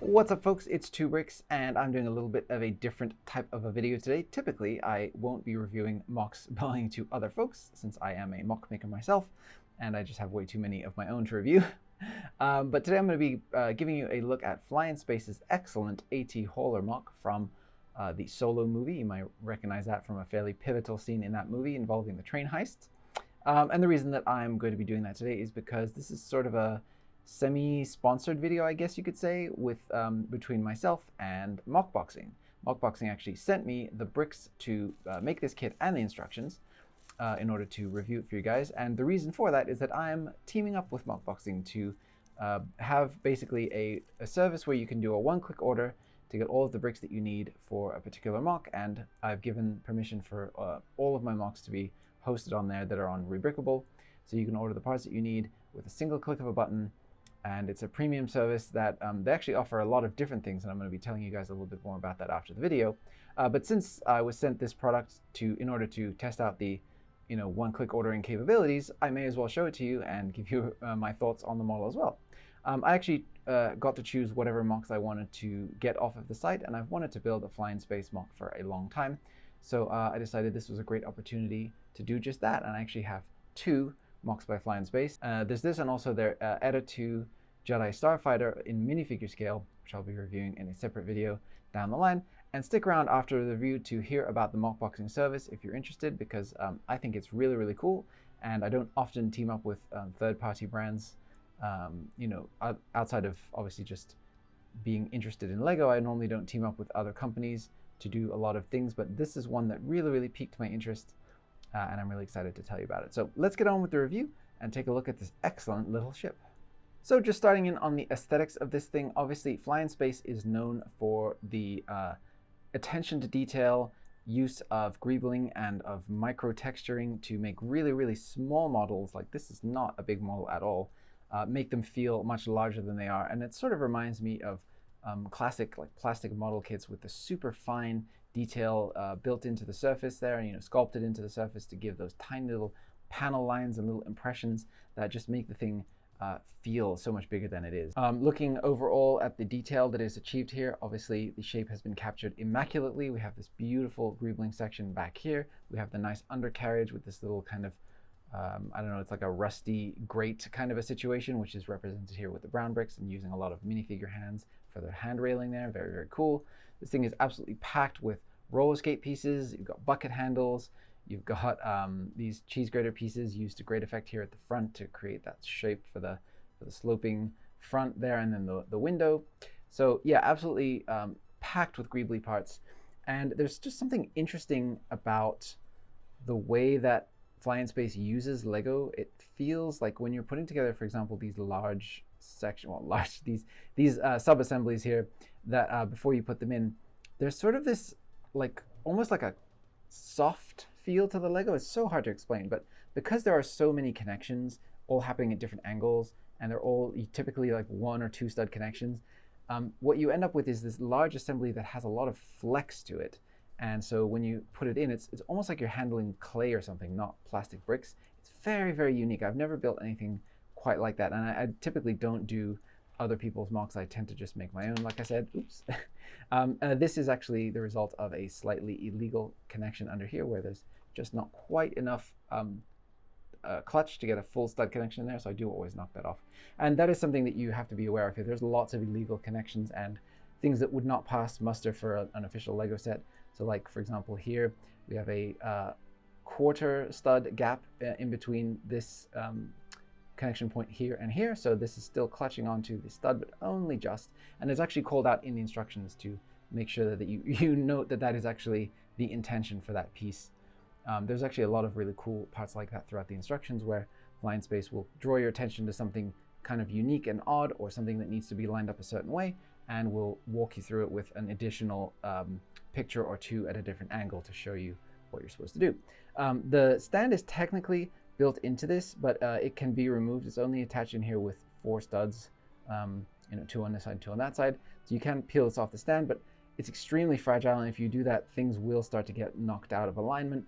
What's up folks, it's 2bricks and I'm doing a little bit of a different type of a video today. Typically, I won't be reviewing MOCs belonging to other folks since I am a MOC maker myself and I just have way too many of my own to review. But today I'm going to be giving you a look at FlyInSpace's excellent AT hauler MOC from the Solo movie. You might recognize that from a fairly pivotal scene in that movie involving the train heist. And the reason that I'm going to be doing that today is because this is sort of a semi-sponsored video, I guess you could say, with between myself and MOCBOXING. MOCBOXING actually sent me the bricks to make this kit and the instructions in order to review it for you guys. And the reason for that is that I'm teaming up with MOCBOXING to have basically a service where you can do a one-click order to get all of the bricks that you need for a particular MOC. And I've given permission for all of my MOCs to be hosted on there that are on Rebrickable. So you can order the parts that you need with a single click of a button. And it's a premium service that they actually offer a lot of different things, and I'm going to be telling you guys a little bit more about that after the video. But since I was sent this product in order to test out the one-click ordering capabilities, I may as well show it to you and give you my thoughts on the model as well. I actually got to choose whatever MOCs I wanted to get off of the site, and I've wanted to build a FlyInSpace MOC for a long time. So I decided this was a great opportunity to do just that, and I actually have two MOCs by FlyInSpace. There's this and also their Edda 2 Jedi Starfighter in minifigure scale, which I'll be reviewing in a separate video down the line. And stick around after the review to hear about the MOCBOXING service if you're interested, because I think it's really, really cool. And I don't often team up with third-party brands, outside of obviously just being interested in Lego. I normally don't team up with other companies to do a lot of things, but this is one that really, really piqued my interest. And I'm really excited to tell you about it. So let's get on with the review and take a look at this excellent little ship. So just starting in on the aesthetics of this thing, obviously FlyInSpace is known for the attention to detail, use of greebling and of micro texturing to make really, really small models. Like this is not a big model at all. Make them feel much larger than they are. And it sort of reminds me of classic like plastic model kits with the super fine detail built into the surface there, and sculpted into the surface to give those tiny little panel lines and little impressions that just make the thing feel so much bigger than it is. Looking overall at the detail that is achieved here, obviously the shape has been captured immaculately. We have this beautiful greebling section back here. We have the nice undercarriage with this little kind of I don't know, it's like a rusty grate kind of a situation, which is represented here with the brown bricks and using a lot of minifigure hands for the hand railing there. Very, very cool. This thing is absolutely packed with roller skate pieces. You've got bucket handles. You've got these cheese grater pieces used to great effect here at the front to create that shape for the sloping front there, and then the window. So yeah, absolutely packed with greebly parts. And there's just something interesting about the way that FlyInSpace uses Lego. It feels like when you're putting together, for example, these large section, these sub-assemblies here, that before you put them in, there's sort of this almost like a soft feel to the Lego. It's so hard to explain, but because there are so many connections all happening at different angles, and they're all typically like 1 or 2 stud connections, what you end up with is this large assembly that has a lot of flex to it. And so when you put it in, it's almost like you're handling clay or something, not plastic bricks. It's very, very unique. I've never built anything quite like that. And I typically don't do other people's MOCs. I tend to just make my own, like I said. Oops. This is actually the result of a slightly illegal connection under here where there's just not quite enough clutch to get a full stud connection in there. So I do always knock that off. And that is something that you have to be aware of here. There's lots of illegal connections and things that would not pass muster for an official Lego set. So like, for example, here we have a quarter stud gap in between this connection point here and here. So this is still clutching onto the stud, but only just. And it's actually called out in the instructions to make sure that you note that that is actually the intention for that piece. There's actually a lot of really cool parts like that throughout the instructions where FlyInSpace will draw your attention to something kind of unique and odd, or something that needs to be lined up a certain way, and we'll walk you through it with an additional picture or two at a different angle to show you what you're supposed to do. The stand is technically built into this, but it can be removed. It's only attached in here with 4 studs, 2 on this side, 2 on that side. So you can peel this off the stand, but it's extremely fragile, and if you do that, things will start to get knocked out of alignment.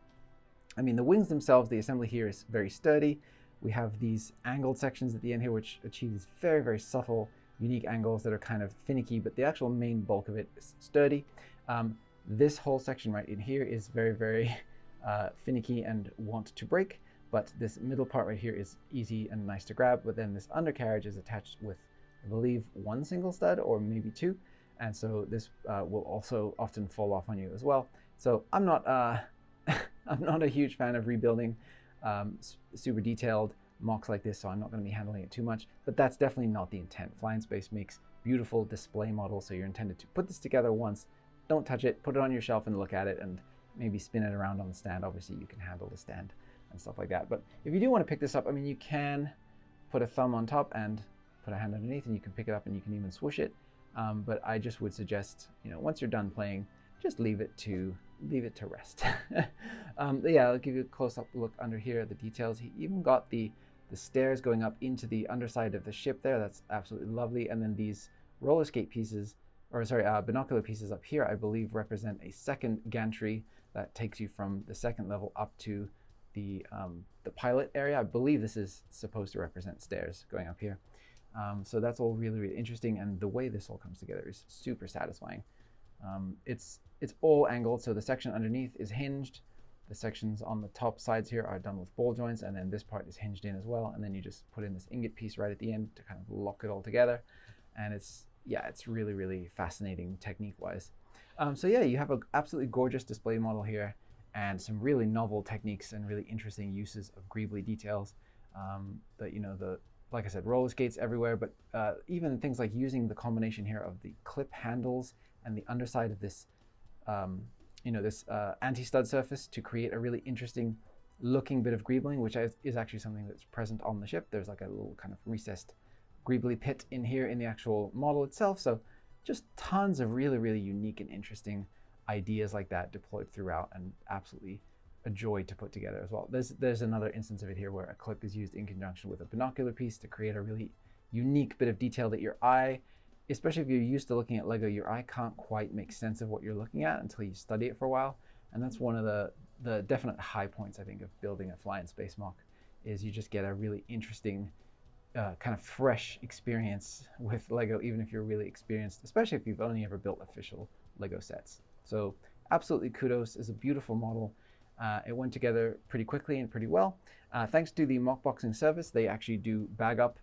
I mean, the wings themselves, the assembly here is very sturdy. We have these angled sections at the end here, which achieve these very, very subtle unique angles that are kind of finicky, but the actual main bulk of it is sturdy. This whole section right in here is very, very finicky and want to break, but this middle part right here is easy and nice to grab. But then this undercarriage is attached with, I believe, one single stud or maybe two, and so this will also often fall off on you as well. So I'm not I'm not a huge fan of rebuilding super detailed MOCs like this, so I'm not going to be handling it too much, but that's definitely not the intent. FlyInSpace makes beautiful display models, so you're intended to put this together once, don't touch it, put it on your shelf and look at it, and maybe spin it around on the stand. Obviously you can handle the stand and stuff like that, but if you do want to pick this up, I mean, you can put a thumb on top and put a hand underneath, and you can pick it up and you can even swoosh it, but I just would suggest, you know, once you're done playing, just leave it to rest. Yeah, I'll give you a close-up look under here at the details. He even got the stairs going up into the underside of the ship there. That's absolutely lovely. And then these roller skate pieces, or sorry, binocular pieces up here, I believe represent a second gantry that takes you from the second level up to the pilot area. I believe this is supposed to represent stairs going up here. So that's all really, really interesting. And the way this all comes together is super satisfying. It's all angled, so the section underneath is hinged. The sections on the top sides here are done with ball joints, and then this part is hinged in as well. And then you just put in this ingot piece right at the end to kind of lock it all together. And it's really, really fascinating technique-wise. So yeah, you have an absolutely gorgeous display model here, and some really novel techniques and really interesting uses of greebly details. Like I said, roller skates everywhere, but even things like using the combination here of the clip handles and the underside of this this anti-stud surface to create a really interesting looking bit of greebling, which is actually something that's present on the ship. There's like a little kind of recessed greebly pit in here in the actual model itself. So just tons of really, really unique and interesting ideas like that deployed throughout, and absolutely a joy to put together as well. There's another instance of it here where a clip is used in conjunction with a binocular piece to create a really unique bit of detail that your eye, especially if you're used to looking at Lego, your eye can't quite make sense of what you're looking at until you study it for a while. And that's one of the definite high points, I think, of building a FlyInSpace MOC, is you just get a really interesting, kind of fresh experience with Lego, even if you're really experienced, especially if you've only ever built official Lego sets. So absolutely kudos. It's a beautiful model. It went together pretty quickly and pretty well. Thanks to the MOCBOXING service, they actually do bag up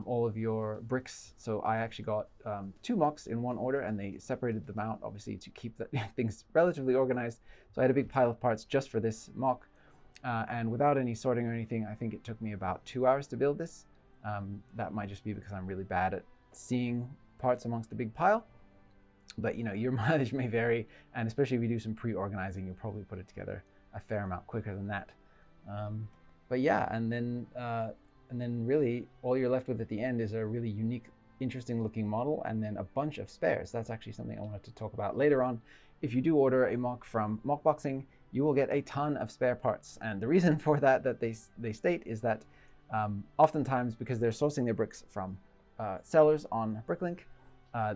all of your bricks. So I actually got 2 MOCs in one order, and they separated them out, obviously, to keep things relatively organized. So I had a big pile of parts just for this MOC, and without any sorting or anything, I think it took me about 2 hours to build this. That might just be because I'm really bad at seeing parts amongst the big pile, but your mileage may vary, and especially if you do some pre-organizing, you'll probably put it together a fair amount quicker than that. But yeah, and then really all you're left with at the end is a really unique, interesting looking model, and then a bunch of spares. That's actually something I wanted to talk about later on. If you do order a MOC from MOCBOXING, you will get a ton of spare parts. And the reason for that they state is that oftentimes, because they're sourcing their bricks from sellers on Bricklink,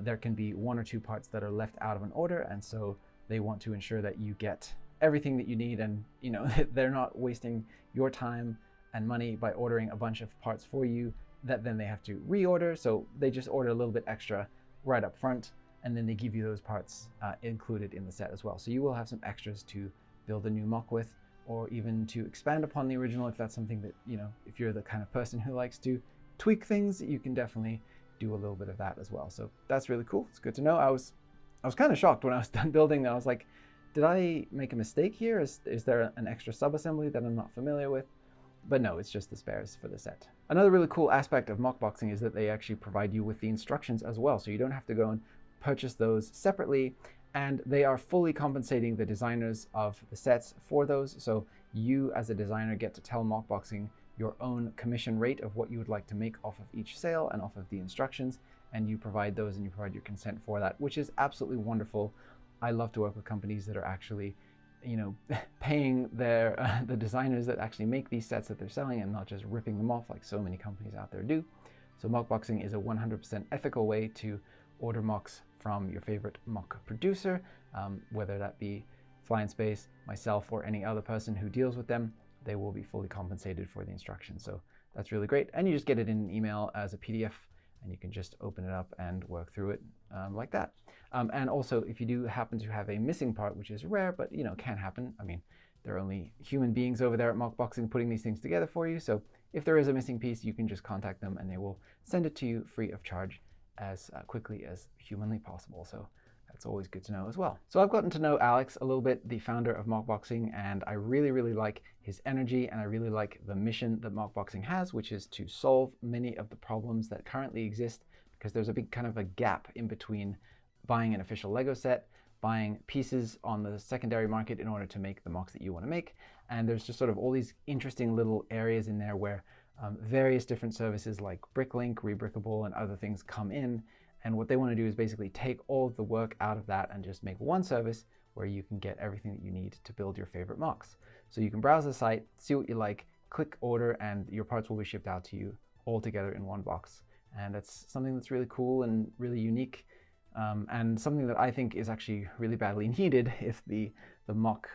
there can be 1 or 2 parts that are left out of an order, and so they want to ensure that you get everything that you need, and they're not wasting your time and money by ordering a bunch of parts for you that then they have to reorder. So they just order a little bit extra right up front, and then they give you those parts included in the set as well. So you will have some extras to build a new MOC with, or even to expand upon the original if that's something that, if you're the kind of person who likes to tweak things, you can definitely do a little bit of that as well. So that's really cool. It's good to know. I was kind of shocked when I was done building. I was like, did I make a mistake here? Is there an extra sub-assembly that I'm not familiar with? But no, it's just the spares for the set. Another really cool aspect of MOCBOXING is that they actually provide you with the instructions as well. So you don't have to go and purchase those separately, and they are fully compensating the designers of the sets for those. So you as a designer get to tell MOCBOXING your own commission rate of what you would like to make off of each sale and off of the instructions, and you provide those and you provide your consent for that, which is absolutely wonderful. I love to work with companies that are actually paying their the designers that actually make these sets that they're selling, and not just ripping them off like so many companies out there do. So MOCBOXING is a 100% ethical way to order MOCs from your favorite MOC producer, whether that be FlyInSpace, myself, or any other person who deals with them. They will be fully compensated for the instructions. So that's really great. And you just get it in an email as a PDF and you can just open it up and work through it like that. And also, if you do happen to have a missing part, which is rare, but can happen. I mean, there are only human beings over there at MOCBOXING putting these things together for you. So if there is a missing piece, you can just contact them and they will send it to you free of charge as quickly as humanly possible. So that's always good to know as well. So I've gotten to know Alex a little bit, the founder of MOCBOXING, and I really, really like his energy, and I really like the mission that MOCBOXING has, which is to solve many of the problems that currently exist, because there's a big kind of a gap in between buying an official Lego set, buying pieces on the secondary market in order to make the MOCs that you want to make. And there's just sort of all these interesting little areas in there where various different services like Bricklink, Rebrickable, and other things come in. And what they want to do is basically take all of the work out of that and just make one service where you can get everything that you need to build your favorite MOCs. So you can browse the site, see what you like, click order, and your parts will be shipped out to you all together in one box. And that's something that's really cool and really unique, and something that I think is actually really badly needed if the MOC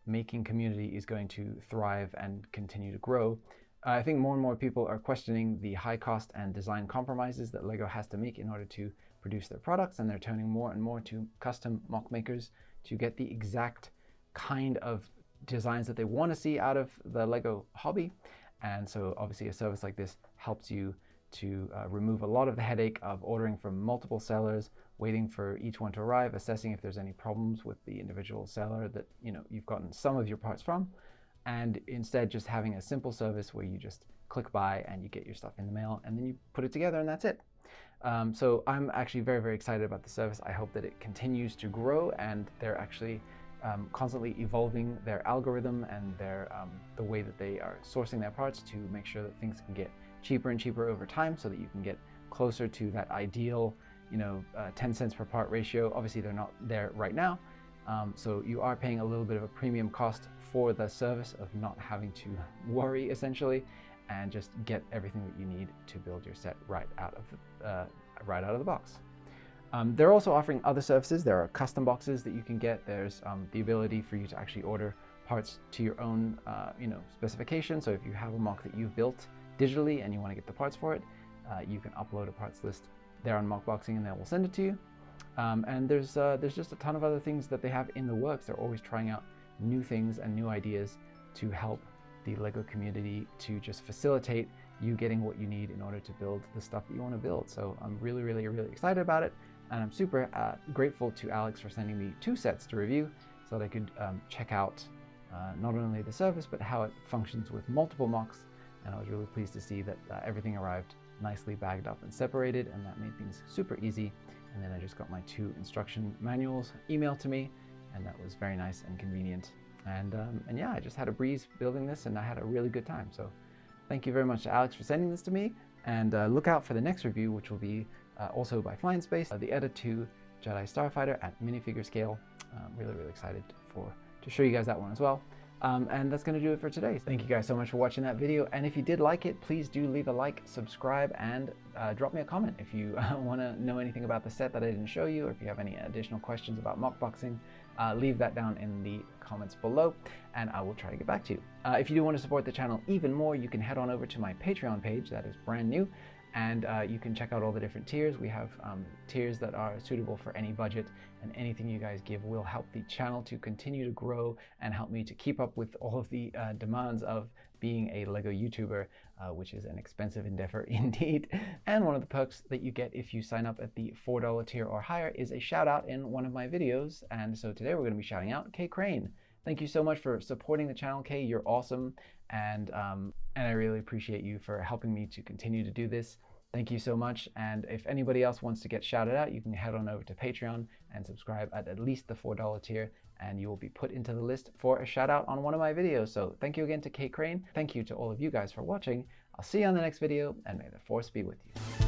making community is going to thrive and continue to grow. I think more and more people are questioning the high cost and design compromises that Lego has to make in order to produce their products, and they're turning more and more to custom MOC makers to get the exact kind of designs that they want to see out of the Lego hobby. And so obviously a service like this helps you to remove a lot of the headache of ordering from multiple sellers, waiting for each one to arrive, assessing if there's any problems with the individual seller that you've gotten some of your parts from, and instead just having a simple service where you just click buy and you get your stuff in the mail and then you put it together and that's it. So I'm actually very, very excited about the service. I hope that it continues to grow, and they're actually constantly evolving their algorithm and their the way that they are sourcing their parts to make sure that things can get cheaper and cheaper over time, so that you can get closer to that ideal 10 cents per part ratio. Obviously they're not there right now, so you are paying a little bit of a premium cost for the service of not having to worry essentially, and just get everything that you need to build your set right out of the box. They're also offering other services. There are custom boxes that you can get. There's the ability for you to actually order parts to your own specification. So if you have a MOC that you've built digitally and you want to get the parts for it, you can upload a parts list there on MOCBOXING and they will send it to you. And there's just a ton of other things that they have in the works. They're always trying out new things and new ideas to help the Lego community, to just facilitate you getting what you need in order to build the stuff that you want to build. So I'm really, really, really excited about it, and I'm super grateful to Alex for sending me 2 sets to review so that I could check out not only the service but how it functions with multiple MOCs. And I was really pleased to see that everything arrived nicely bagged up and separated, and that made things super easy. And then I just got my 2 instruction manuals emailed to me, and that was very nice and convenient. And yeah, I just had a breeze building this, and I had a really good time. So thank you very much to Alex for sending this to me, and look out for the next review, which will be also by FlyInSpace, the Edda 2 Jedi Starfighter at minifigure scale. Really, really excited to show you guys that one as well. And that's going to do it for today. Thank you guys so much for watching that video. And if you did like it, please do leave a like, subscribe, and drop me a comment if you want to know anything about the set that I didn't show you, or if you have any additional questions about MOCBOXING, leave that down in the comments below, and I will try to get back to you. If you do want to support the channel even more, you can head on over to my Patreon page that is brand new, and you can check out all the different tiers. We have tiers that are suitable for any budget, and anything you guys give will help the channel to continue to grow and help me to keep up with all of the demands of being a Lego YouTuber, which is an expensive endeavor indeed. And one of the perks that you get if you sign up at the $4 tier or higher is a shout out in one of my videos. And so today we're going to be shouting out Kay Crane. Thank you so much for supporting the channel, Kay. You're awesome, and I really appreciate you for helping me to continue to do this. Thank you so much. And if anybody else wants to get shouted out, you can head on over to Patreon and subscribe at least the $4 tier, and you will be put into the list for a shout out on one of my videos. So thank you again to Kay Crane. Thank you to all of you guys for watching. I'll see you on the next video, and may the force be with you.